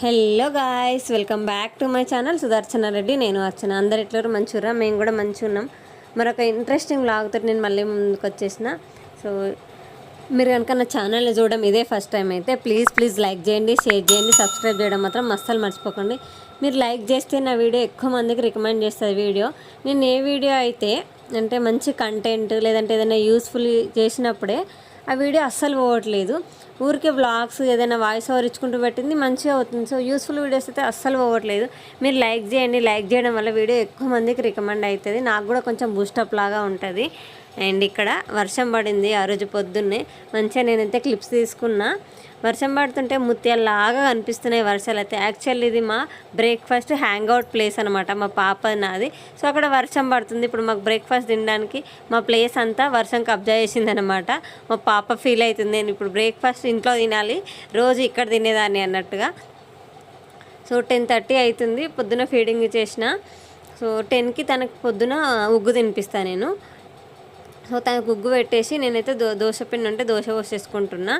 Hello guys, welcome back to my channel Sudarshana Reddy. నేను అర్చన. అందరు ఎట్లరు మంచిగా, మేము కూడా మంచిగా ఉన్నాం. మరొక ఇంట్రెస్టింగ్ వ్లాగ్తో నేను మళ్ళీ ముందుకు వచ్చేసిన. సో మీరు కనుక నా ఛానల్ని చూడడం ఇదే ఫస్ట్ టైం అయితే ప్లీజ్ లైక్ చేయండి, షేర్ చేయండి, సబ్స్క్రైబ్ చేయడం మాత్రం అస్సలు మర్చిపోకండి. మీరు లైక్ చేస్తే నా వీడియో ఎక్కువ మందికి రికమెండ్ చేస్తుంది. నేను ఏ వీడియో అయితే అంటే మంచి కంటెంట్ లేదంటే ఏదైనా యూస్ఫుల్ చేసినప్పుడే ఆ వీడియో అస్సలు పోవట్లేదు. ఊరికే వ్లాగ్స్ ఏదైనా వాయిస్ ఓవర్ ఇచ్చుకుంటూ పెట్టింది మంచిగా అవుతుంది. సో యూస్ఫుల్ వీడియోస్ అయితే అస్సలు పోవట్లేదు. మీరు లైక్ చేయండి. లైక్ చేయడం వల్ల వీడియో ఎక్కువ మందికి రికమెండ్ అవుతుంది. నాకు కూడా కొంచెం బూస్టప్ లాగా ఉంటుంది. అండ్ ఇక్కడ వర్షం పడింది ఆ రోజు పొద్దున్నే. మంచిగా నేనైతే క్లిప్స్ తీసుకున్నా. వర్షం పడుతుంటే ముత్యాలలాగా కనిపిస్తున్నాయి వర్షాలు అయితే. యాక్చువల్లీ ఇది మా బ్రేక్ఫాస్ట్ హ్యాంగ్అవుట్ ప్లేస్ అనమాట, మా పాప నాది. సో అక్కడ వర్షం పడుతుంది. ఇప్పుడు మాకు బ్రేక్ఫాస్ట్ తినడానికి మా ప్లేస్ అంతా వర్షం కబ్జా చేసింది అనమాట. మా పాప ఫీల్ అవుతుంది, నేను ఇప్పుడు బ్రేక్ఫాస్ట్ ఇంట్లో తినాలి, రోజు ఇక్కడ తినేదాన్ని అన్నట్టుగా. సో 10:30 అవుతుంది. పొద్దున ఫీడింగ్ చేసిన. సో 10కి తనకు పొద్దున ఉగ్గు తినిపిస్తాను నేను. సో తనకు ఉగ్గు పెట్టేసి నేనైతే దోశ పిండి ఉంటే దోశ పోసేసుకుంటున్నా.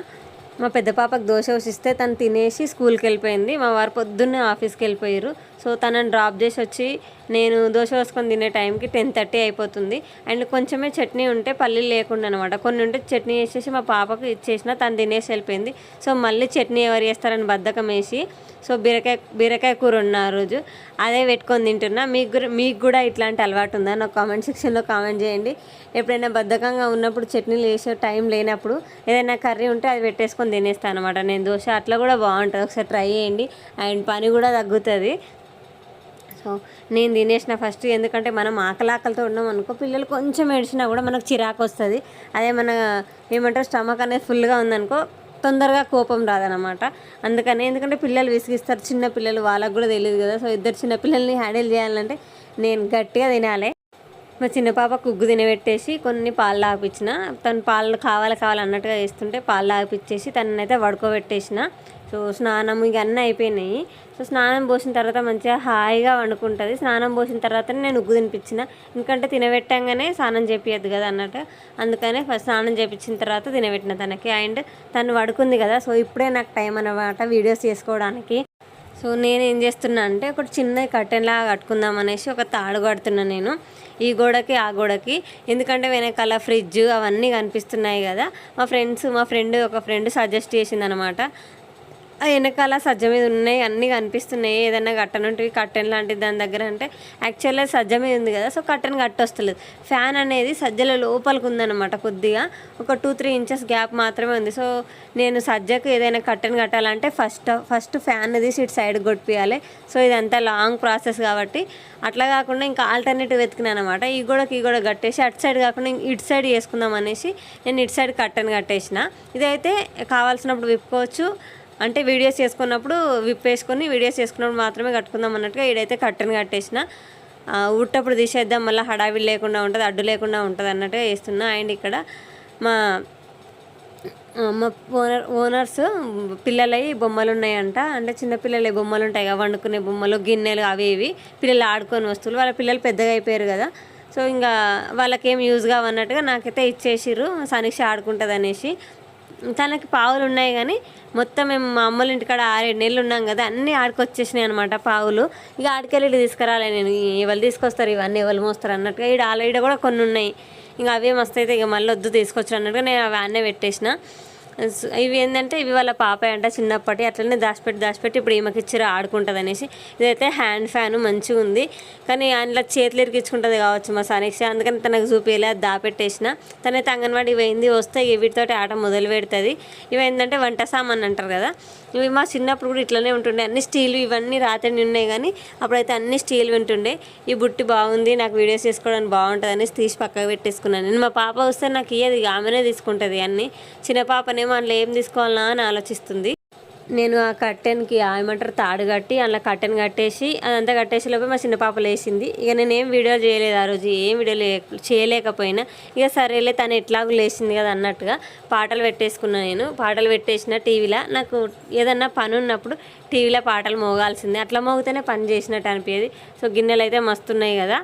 మా పెద్ద పాపకు దోశ పోసిస్తే తను తినేసి స్కూల్కి వెళ్ళిపోయింది. మా వారు పొద్దున్నే ఆఫీస్కి వెళ్ళిపోయారు. సో తనని డ్రాప్ చేసి వచ్చి నేను దోశ పోసుకొని తినే టైంకి 10:30 అయిపోతుంది. అండ్ కొంచెమే చట్నీ ఉంటే పల్లీలు లేకుండా అనమాట, కొన్ని ఉంటే చట్నీ వేసేసి మా పాపకు ఇచ్చేసిన, తను తినేసి వెళ్ళిపోయింది. సో మళ్ళీ చట్నీ ఎవరు చేస్తారని బద్ధకం వేసి సో బీరకాయ కూర ఉన్న ఆ రోజు అదే పెట్టుకొని తింటున్నా. మీకు కూడా ఇట్లాంటి అలవాటు ఉందా? నాకు కామెంట్ సెక్షన్లో కామెంట్ చేయండి. ఎప్పుడైనా బద్ధకంగా ఉన్నప్పుడు చట్నీలు వేసే టైం లేనప్పుడు ఏదైనా కర్రీ ఉంటే అది పెట్టేసుకొని తినేస్తాను అనమాట నేను దోశ. అట్లా కూడా బాగుంటుంది, ఒకసారి ట్రై చేయండి. అండ్ పని కూడా తగ్గుతుంది. సో నేను తినేసిన ఫస్ట్, ఎందుకంటే మనం ఆకలితో ఉన్నాం అనుకో, పిల్లలు కొంచెం ఏడ్చినా కూడా మనకు చిరాకు వస్తుంది. అదే మన ఏమంటారు స్టమక్ అనేది ఫుల్గా ఉందనుకో తొందరగా కోపం రాదనమాట. ఎందుకంటే పిల్లలు విసిగిస్తారు, చిన్న పిల్లలు, వాళ్ళకు కూడా తెలియదు కదా. సో ఇద్దరు చిన్న పిల్లల్ని హ్యాండిల్ చేయాలంటే నేను గట్టిగా తినాలి. మా చిన్న పాపకు ఉగ్గు తినబెట్టేసి కొన్ని పాలు తాగిపించిన. తను పాలు కావాలి అన్నట్టుగా చేస్తుంటే పాలు తాగిపించేసి తననైతే పడుకోబెట్టేసిన. సో స్నానం ఇక అన్నీ అయిపోయినాయి. సో స్నానం పోసిన తర్వాత మంచిగా హాయిగా వండుకుంటుంది. స్నానం పోసిన తర్వాతనే నేను ఉగ్గు తినిపించిన, ఎందుకంటే తినబెట్టంగానే స్నానం చేపియద్దు కదా అన్నట్టు. అందుకనే ఫస్ట్ స్నానం చేపించిన తర్వాత తినబెట్టిన తనకి. అండ్ తను పడుకుంది కదా, సో ఇప్పుడే నాకు టైం అన్నమాట వీడియోస్ చేసుకోవడానికి. సో నేను ఏం చేస్తున్నా అంటే ఒకటి చిన్న కర్టెన్లాగా కట్టుకుందాం అనేసి ఒక తాడు కడుతున్నా నేను, ఈ గోడకి ఆ గోడకి. ఎందుకంటే వెనకాల ఫ్రిడ్జ్ అవన్నీ కనిపిస్తున్నాయి కదా. మా ఫ్రెండ్ సజెస్ట్ చేసింది అనమాట. ఆ వెనకాల సజ్జ మీద ఉన్నాయి, అన్నీ కనిపిస్తున్నాయి, ఏదైనా కట్టనుంటివి కట్టెన్ లాంటిది దాని దగ్గర అంటే. యాక్చువల్గా సజ్జ మీద ఉంది కదా, సో కట్టెన్ కట్టొస్తలేదు. ఫ్యాన్ అనేది సజ్జల లోపలికి ఉందన్నమాట, కొద్దిగా ఒక 2-3 ఇంచెస్ గ్యాప్ మాత్రమే ఉంది. సో నేను సజ్జకు ఏదైనా కట్టెన్ కట్టాలంటే ఫస్ట్ ఫ్యాన్ తీసి ఇటు సైడ్ కొట్టియాలి. సో ఇదంతా లాంగ్ ప్రాసెస్ కాబట్టి అట్లా కాకుండా ఇంకా ఆల్టర్నేటివ్ వెతికినా అనమాట. ఈ గోడ కట్టేసి అటు సైడ్ కాకుండా ఇటు సైడ్ చేసుకుందాం అనేసి నేను ఇటు సైడ్ కట్టెన్ కట్టేసిన. ఇదైతే కావాల్సినప్పుడు విప్పుకోవచ్చు, అంటే వీడియోస్ చేసుకున్నప్పుడు విప్పేసుకొని వీడియోస్ చేసుకున్నప్పుడు మాత్రమే కట్టుకుందాం అన్నట్టుగా ఈడైతే కట్టెను కట్టేసిన. ఉట్టప్పుడు తీసేద్దాం, మళ్ళీ హడావిడి లేకుండా ఉంటుంది, అడ్డు లేకుండా ఉంటుంది అన్నట్టుగా వేస్తున్నా. అండ్ ఇక్కడ మా ఓనర్స్ పిల్లలవి బొమ్మలు ఉన్నాయంట, అంటే చిన్నపిల్లల బొమ్మలు ఉంటాయి కదా, వండుకునే బొమ్మలు, గిన్నెలు, అవి ఇవి పిల్లలు ఆడుకునే వస్తువులు. వాళ్ళ పిల్లలు పెద్దగా అయిపోయారు కదా, సో ఇంకా వాళ్ళకేం యూజ్ కావన్నట్టుగా నాకైతే ఇచ్చేసిర్రు, సమీక్ష ఆడుకుంటుంది అనేసి. తనకి పావులు ఉన్నాయి కానీ మొత్తం మేము మా అమ్మల ఇంటికాడ 6-7 నెలలు ఉన్నాం కదా, అన్నీ ఆడుకొచ్చేసినాయి అనమాట పావులు. ఇక ఆడికెళ్ళి తీసుకురాలే నేను, ఎవరు తీసుకొస్తారు ఇవన్నీ, ఎవరు మోస్తారు అన్నట్టుగా. ఈడ కూడా కొన్ని ఉన్నాయి, ఇంకా అవే మస్తు అయితే ఇక మళ్ళీ వద్దు తీసుకొచ్చారు అన్నట్టుగా నేను అవి అన్నీ పెట్టేసిన. ఇవి ఏంటంటే ఇవి వాళ్ళ పాప అంట చిన్నప్పటి, అట్లనే దాచిపెట్టి ఇప్పుడు ఈమెకి ఇచ్చిరా ఆడుకుంటుంది అనేసి. ఇదైతే హ్యాండ్ ఫ్యాన్ మంచిగా ఉంది, కానీ అందులో చేతులు ఇరికించుకుంటుంది కావచ్చు మా సమీక్ష, అందుకని తనకు చూపించలే, అది దాపెట్టేసిన. తనైతే అంగన్వాడి పోయింది, వస్తే వీటితోటి ఆట మొదలు పెడుతుంది. ఇవి ఏంటంటే వంట సామాన్ అంటారు కదా, ఇవి మా చిన్నప్పుడు కూడా ఇట్లనే ఉంటుండే, అన్ని స్టీల్, ఇవన్నీ రాత్రి ఉన్నాయి కానీ అప్పుడైతే అన్ని స్టీల్ ఉంటుండే. ఈ బుట్టి బాగుంది, నాకు వీడియోస్ చేసుకోవడానికి బాగుంటుంది అనేసి తీసి పక్కకు పెట్టేసుకున్నాను నేను. మా పాప వస్తే నాకు ఇయ్యది, ఆమెనే తీసుకుంటుంది అన్నీ. చిన్న పాపనేమో అందులో ఏం తీసుకోవాలన్నా అని ఆలోచిస్తుంది. నేను ఆ కట్టెన్కి ఏమంటారు తాడు కట్టి అందులో కట్టెన్ కట్టేసి అదంతా కట్టేసేలోపే మా చిన్న పాప లేచింది. ఇక నేనేం వీడియో చేయలేదు ఆ రోజు, ఏం వీడియో చేయలేకపోయినా. ఇక సరేలే తను ఎట్లాగూ లేచింది కదా అన్నట్టుగా పాటలు పెట్టేసుకున్నా నేను. పాటలు పెట్టేసిన టీవీలో, నాకు ఏదన్నా పని ఉన్నప్పుడు టీవీలో పాటలు మోగాల్సిందే, అట్లా మోగితేనే పని చేసినట్టు అనిపించేది. సో గిన్నెలు అయితే మస్తున్నాయి కదా,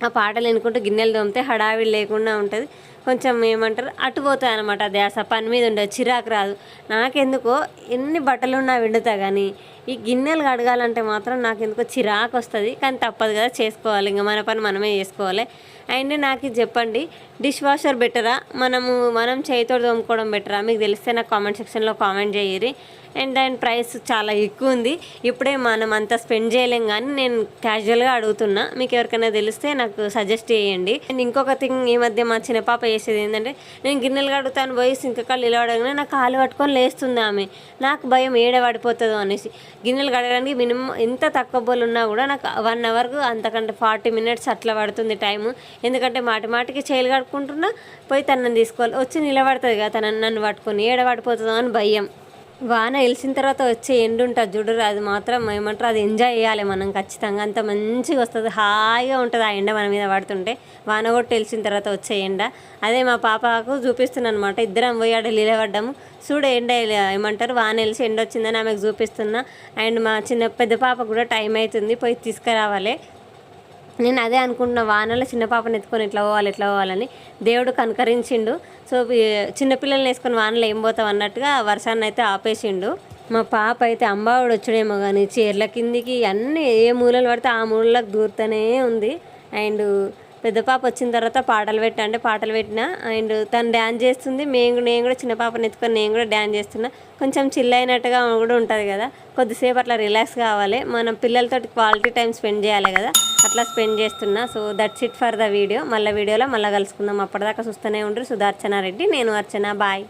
ఆ పాటలు వినుకుంటూ గిన్నెలు తోమితే హడావిడి లేకుండా ఉంటుంది. కొంచెం ఏమంటారు అటు పోతాయి అనమాట. ధ్యాస పని మీద ఉండదు, చిరాకు రాదు. నాకెందుకో ఎన్ని బట్టలున్నా విండుతా కానీ ఈ గిన్నెలు కడగాలంటే మాత్రం నాకెందుకో చిరాకు వస్తుంది. కానీ తప్పదు కదా, చేసుకోవాలి, ఇంకా మన పని మనమే చేసుకోవాలి. అండ్ నాకు ఇది చెప్పండి, డిష్ వాషర్ బెటరా మనం చేతితో తోముకోవడం బెటరా? మీకు తెలిస్తే నాకు కామెంట్ సెక్షన్లో కామెంట్ చేయరి. అండ్ దాని ప్రైస్ చాలా ఎక్కువ ఉంది. ఇప్పుడే మనం అంతా స్పెండ్ చేయలేం, కానీ నేను క్యాజువల్గా అడుగుతున్నా. మీకు ఎవరికైనా తెలిస్తే నాకు సజెస్ట్ చేయండి. అండ్ ఇంకొక థింగ్, ఈ మధ్య మా చిన్న పాప చేసేది ఏంటంటే, నేను గిన్నెలు కడుగుతాను పోయి సింకకాళ్ళు ఇలా అడగనే నాకు కాలు పట్టుకొని లేస్తుంది ఆమె. నాకు భయం ఏడ పడిపోతుందో అనేసి. గిన్నెలు కడగడానికి మినిమం ఎంత తక్కువ బోలు ఉన్నా కూడా నాకు 1 అవర్కు అంతకంటే 40 మినిట్స్ అట్లా పడుతుంది టైము. ఎందుకంటే మాటికి చేలు కడుక్కుంటున్నా, పోయి తనని తీసుకోవాలి, వచ్చి నిలబడుతుంది కదా నన్ను పట్టుకొని, ఏడ పడిపోతుందో అని భయం. వాన వెలిసిన తర్వాత వచ్చే ఎండు ఉంటుంది చూడరు, అది మాత్రం ఏమంటారు, అది ఎంజాయ్ చేయాలి మనం ఖచ్చితంగా. అంత మంచిగా వస్తుంది, హాయిగా ఉంటుంది ఆ ఎండ మన మీద పడుతుంటే. వాన కొట్టి వెలిసిన తర్వాత వచ్చే ఎండ అదే మా పాపకు చూపిస్తున్నాను అనమాట. ఇద్దరం పోయి ఆడ నిలబడ్డాము, చూడు ఎండ ఏమంటారు వాన వెలిసి ఎండ వచ్చిందని ఆమెకు చూపిస్తున్నా. అండ్ మా పెద్ద పాప కూడా టైం అవుతుంది, పోయి తీసుకురావాలి. నేను అదే అనుకుంటున్నా, వానలో చిన్న పాపను ఎత్తుకొని ఎట్లా పోవాలని. దేవుడు కనకరించిండు. సో చిన్నపిల్లల్ని వేసుకొని వానలో ఏం పోతాం అన్నట్టుగా వర్షాన్ని అయితే ఆపేసిండు. మా పాప అయితే అంబావుడు వచ్చాడేమో కానీ చీరల కిందికి అన్నీ ఏ మూలలు పడితే ఆ మూలలకు దూరుతూనే ఉంది. అండ్ పెద్ద పాప వచ్చిన తర్వాత పాటలు పెట్టిన. అండ్ తను డ్యాన్స్ చేస్తుంది, నేను కూడా చిన్న పాపని ఎత్తుకొని నేను కూడా డ్యాన్స్ చేస్తున్నా. కొంచెం చిల్ అయినట్టుగా కూడా ఉంటుంది కదా, కొద్దిసేపు అట్లా రిలాక్స్ కావాలి. మనం పిల్లలతో క్వాలిటీ టైం స్పెండ్ చేయాలి కదా, అట్లా స్పెండ్ చేస్తున్నా. So that's it for the video. వీడియోలో మళ్ళీ కలుసుకుందాం. అప్పటిదాకా చూస్తూనే ఉంటారు సుధార్చన రెడ్డి. నేను అర్చన. బాయ్.